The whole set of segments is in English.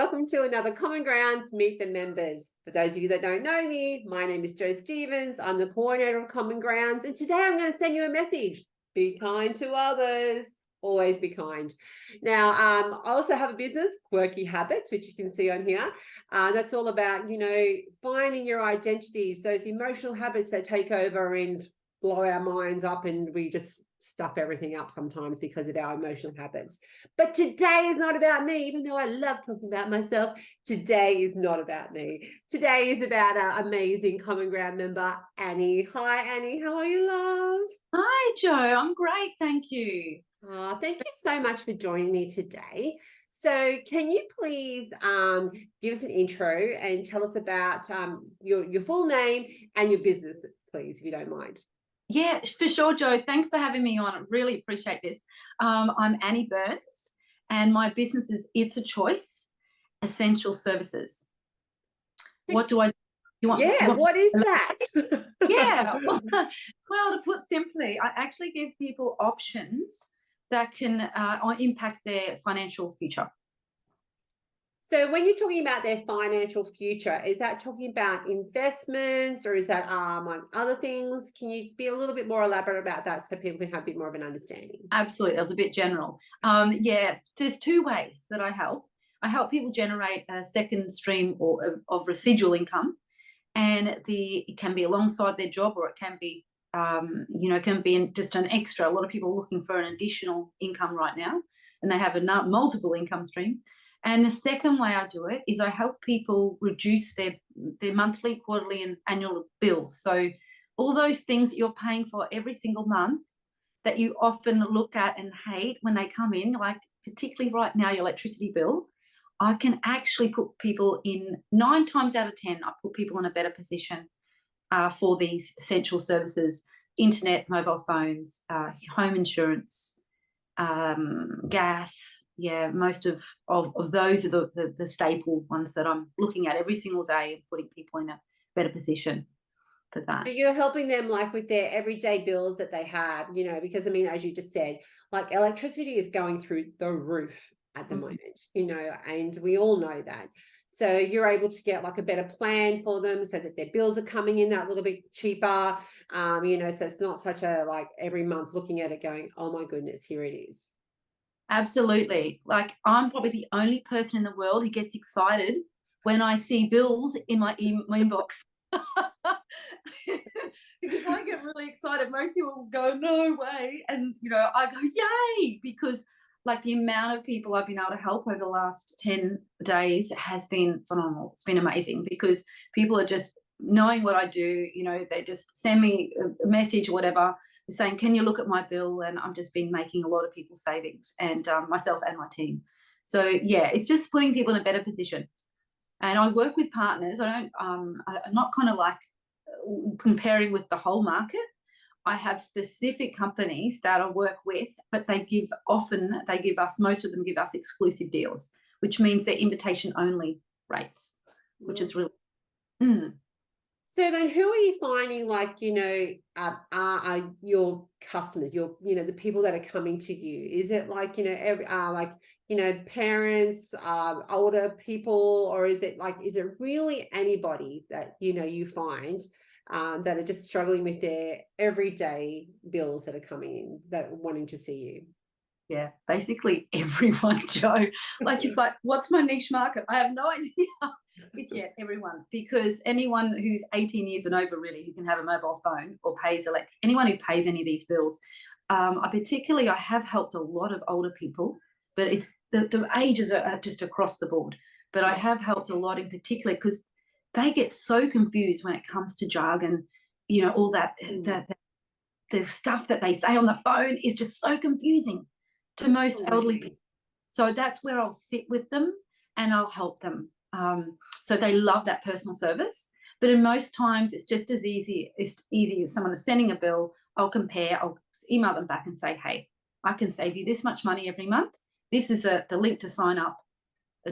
welcome to another Common Grounds Meet the Members. For those of you that don't know me, my name is Jo Stevens. I'm the coordinator of Common Grounds, and today I'm going to send you a message. Be kind to others. Always be kind. Now, I also have a business, Quirky Habits, which you can see on here. That's all about, finding your identities, those emotional habits that take over and blow our minds up, and we just stuff everything up sometimes because of our emotional habits. But today is not about me, even though I love talking about myself. Today is not about me. Today is about our amazing Common Ground member, Annie. Hi, Annie. How are you, love? Hi, Jo. I'm great. Thank you. Thank you so much for joining me today. So can you please give us an intro and tell us about your full name and your business, please, if you don't mind? Yeah, for sure, Jo. Thanks for having me on. I really appreciate this. I'm Annie Burns, and my business is ItzaChoice Essential Services. What do I? What is that? Yeah. Well, to put simply, I actually give people options that can impact their financial future. So when you're talking about their financial future, is that talking about investments, or is that on other things? Can you be a little bit more elaborate about that so people can have a bit more of an understanding? Absolutely. That was a bit general. Yeah, there's two ways that I help. I help people generate a second stream of residual income, and it can be alongside their job, or it can be can be just an extra. A lot of people are looking for an additional income right now, and they have multiple income streams. And the second way I do it is I help people reduce their monthly, quarterly, and annual bills. So all those things that you're paying for every single month that you often look at and hate when they come in, like particularly right now, your electricity bill, I can actually put people in 9 times out of 10, I put people in a better position for these essential services: internet, mobile phones, home insurance, gas. Yeah, most of those are the staple ones that I'm looking at every single day and putting people in a better position for that. So you're helping them like with their everyday bills that they have, because I mean, as you just said, like electricity is going through the roof at the moment, and we all know that. So you're able to get like a better plan for them so that their bills are coming in that little bit cheaper, so it's not such a like every month looking at it going, oh my goodness, here it is. Absolutely. Like, I'm probably the only person in the world who gets excited when I see bills in my inbox. Because I get really excited. Most people will go, no way. And, I go, yay, because like the amount of people I've been able to help over the last 10 days has been phenomenal. It's been amazing because people are just knowing what I do. They just send me a message or whatever, saying, can you look at my bill? And I've just been making a lot of people savings, and myself and my team. So yeah, it's just putting people in a better position. And I work with partners. I'm not kind of like comparing with the whole market. I have specific companies that I work with, but most of them give us exclusive deals, which means they're invitation only rates, which is really. So then who are you finding, like, are your customers, the people that are coming to you? Is it like, parents, older people, or is it really anybody that, you find that are just struggling with their everyday bills that are coming in, that are wanting to see you? Yeah, basically everyone, Jo. Like, it's like, what's my niche market? I have no idea. But yeah, everyone, because anyone who's 18 years and over, really, who can have a mobile phone or pays anyone who pays any of these bills. I have helped a lot of older people, but it's the ages are just across the board. But I have helped a lot in particular because they get so confused when it comes to jargon, all that the stuff that they say on the phone is just so confusing to most elderly people. So that's where I'll sit with them and I'll help them. So they love that personal service. But in most times, it's just as easy as someone is sending a bill. I'll email them back and say, hey, I can save you this much money every month. This is the link to sign up.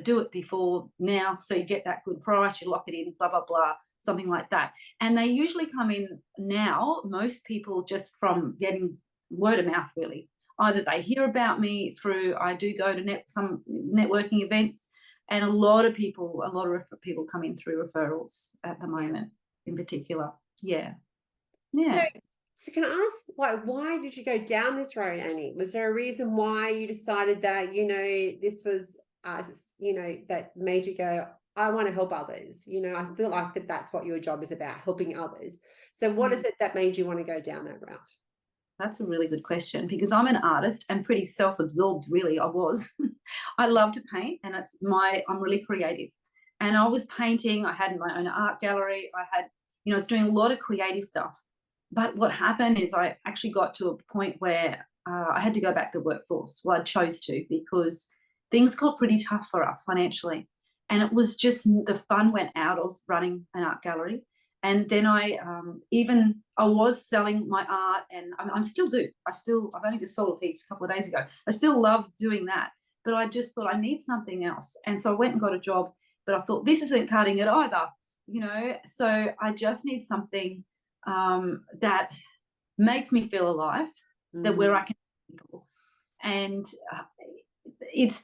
Do it before now so you get that good price. You lock it in, blah, blah, blah, something like that. And they usually come in now, most people, just from getting word of mouth, really. Either they hear about me through, I do go to some networking events, And a lot of people come in through referrals at the moment, in particular. Yeah. So can I ask, why did you go down this road, Annie? Was there a reason why you decided that, this was, that made you go, I want to help others? I feel like that's what your job is about, helping others. So what is it that made you want to go down that route? That's a really good question, because I'm an artist and pretty self-absorbed, really. I was. I love to paint, and I'm really creative. And I was painting, I had my own art gallery, I was doing a lot of creative stuff. But what happened is I actually got to a point where I had to go back to the workforce. Well, I chose to, because things got pretty tough for us financially. And it was just, the fun went out of running an art gallery. And then I was selling my art, and I still do. I've only just sold a piece a couple of days ago. I still love doing that, but I just thought I need something else. And so I went and got a job, but I thought this isn't cutting it either, so I just need something that makes me feel alive, that where I can help people. And it's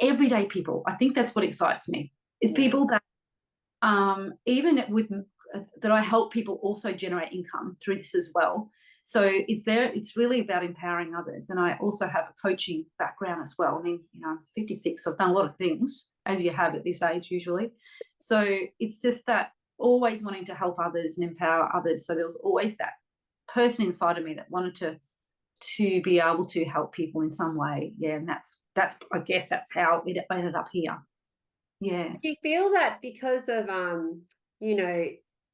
everyday people. I think that's what excites me, is people that even with that I help people also generate income through this as well. So it's really about empowering others. And I also have a coaching background as well. I mean, I'm 56, so I've done a lot of things, as you have at this age usually. So it's just that always wanting to help others and empower others. So there was always that person inside of me that wanted to be able to help people in some way. Yeah, and that's I guess that's how it ended up here. Yeah. Do you feel that because of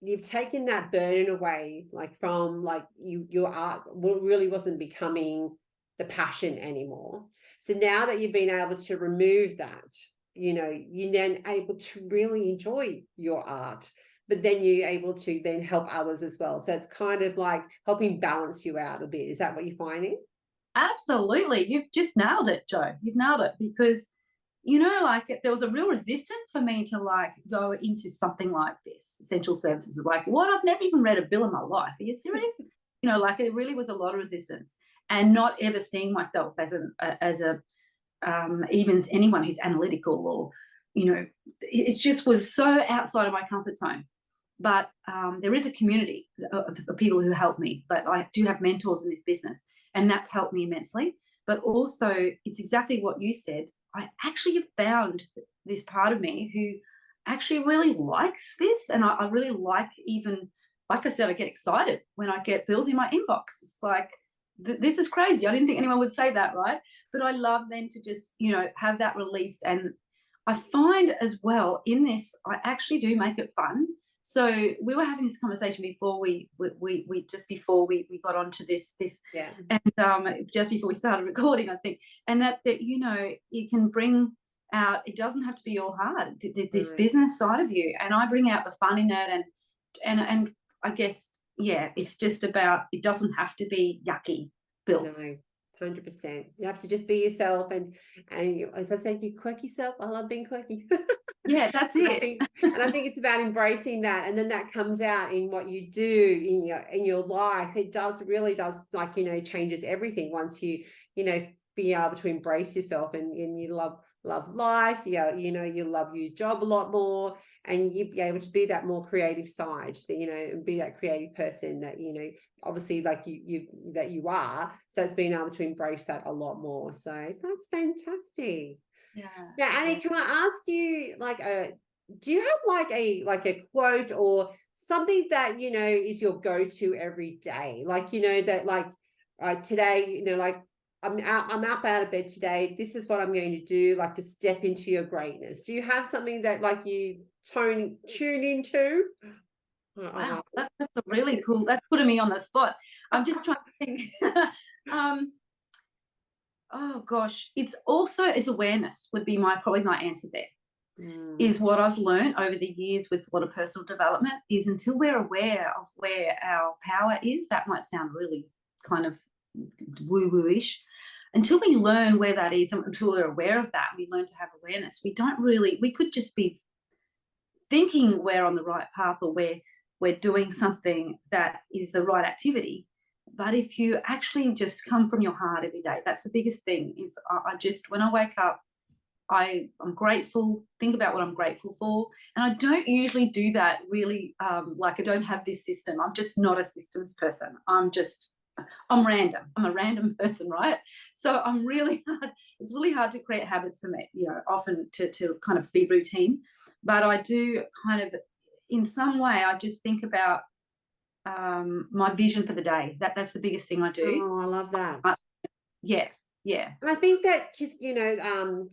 you've taken that burden away, like from your art really wasn't becoming the passion anymore. So now that you've been able to remove that, you're then able to really enjoy your art, but then you're able to then help others as well. So it's kind of like helping balance you out a bit. Is that what you're finding? Absolutely. You've just nailed it, Jo. You've nailed it, because there was a real resistance for me to go into something like this, essential services. Like, what? I've never even read a bill in my life. Are you serious? It really was a lot of resistance, and not ever seeing myself as even anyone who's analytical, or it just was so outside of my comfort zone. But there is a community of people who help me. But I do have mentors in this business, and that's helped me immensely. But also, it's exactly what you said. I actually have found this part of me who actually really likes this. And I really like, even, like I said, I get excited when I get bills in my inbox. It's like, this is crazy. I didn't think anyone would say that, right? But I love then to just, have that release. And I find as well in this, I actually do make it fun. So we were having this conversation before we got onto this, and just before we started recording, I think, and that you can bring out. It doesn't have to be all hard. This business side of you, and I bring out the fun in it, and I guess it's just about. It doesn't have to be yucky bills. No. 100%. You have to just be yourself, and as I said, you quirky self. I love being quirky. Yeah, that's it. I think it's about embracing that, and then that comes out in what you do in your life. It really does changes everything once you be able to embrace yourself, and you love life. You love your job a lot more, and you be able to be that more creative side, and be that creative person that obviously that you are. So it's being able to embrace that a lot more. So that's fantastic. Yeah. Now, Annie, can I ask you, do you have a quote or something that is your go-to every day? Today, I'm up out of bed today. This is what I'm going to do, to step into your greatness. Do you have something that you tune into? Wow, that's a really cool. That's putting me on the spot. I'm just trying to think. Oh gosh, it's awareness would be probably my answer there. Is what I've learned over the years with a lot of personal development is, until we're aware of where our power is, that might sound really kind of woo-woo-ish, until we learn where that is, until we're aware of that, we learn to have awareness. We could just be thinking we're on the right path, or we're doing something that is the right activity. But if you actually just come from your heart every day, that's the biggest thing. Is I just, when I wake up, I'm grateful, think about what I'm grateful for. And I don't usually do that really, like I don't have this system. I'm just not a systems person. I'm random. I'm a random person, right? So I'm really hard. It's really hard to create habits for me, often to kind of be routine. But I do kind of, in some way, I just think about my vision for the day. That's the biggest thing I do. Oh, I love that. Yeah, yeah. And I think that just,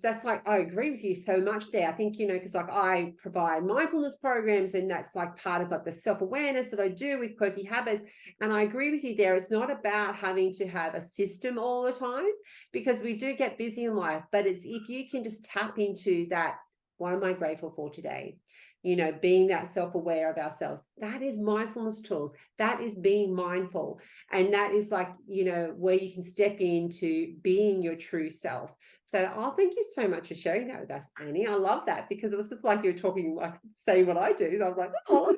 that's like, I agree with you so much there. I think, because like I provide mindfulness programs, and that's like part of like the self-awareness that I do with Quirky Habits. And I agree with you there. It's not about having to have a system all the time, because we do get busy in life, but it's if you can just tap into that, what am I grateful for today? Being that self-aware of ourselves, that is mindfulness tools. That is being mindful. And that is like, where you can step into being your true self. So, thank you so much for sharing that with us, Annie. I love that, because it was just like you're talking, like saying what I do. So I was like, oh,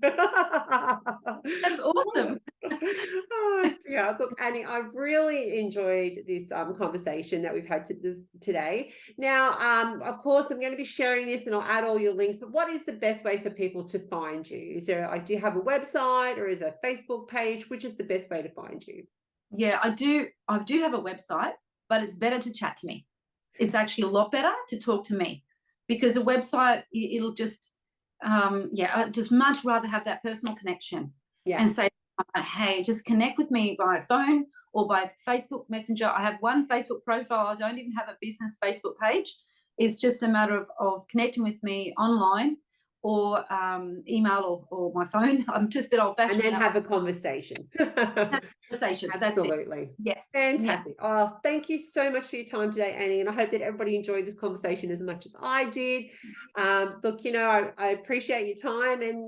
I love that. That's awesome. Oh dear. Look, Annie, I've really enjoyed this conversation that we've had today. Now, of course, I'm going to be sharing this, and I'll add all your links. But what is the best way for people to find you? Do you have a website, or is a Facebook page? Which is the best way to find you? Yeah, I do have a website, but it's better to chat to me. It's actually a lot better to talk to me, because a website, it'll just, I'd just much rather have that personal connection. Yeah. And say, hey, just connect with me by phone or by Facebook Messenger. I have one Facebook profile. I don't even have a business Facebook page. It's just a matter of connecting with me online, or email, or my phone. I'm just a bit old-fashioned. And then have a conversation. Conversation. Absolutely. Yeah. Fantastic. Yeah. Oh, thank you so much for your time today, Annie. And I hope that everybody enjoyed this conversation as much as I did. Look, I appreciate your time, and,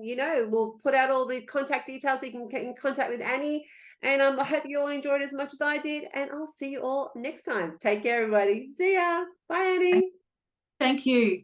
we'll put out all the contact details so you can get in contact with Annie. And I hope you all enjoyed as much as I did. And I'll see you all next time. Take care, everybody. See ya. Bye, Annie. Thank you.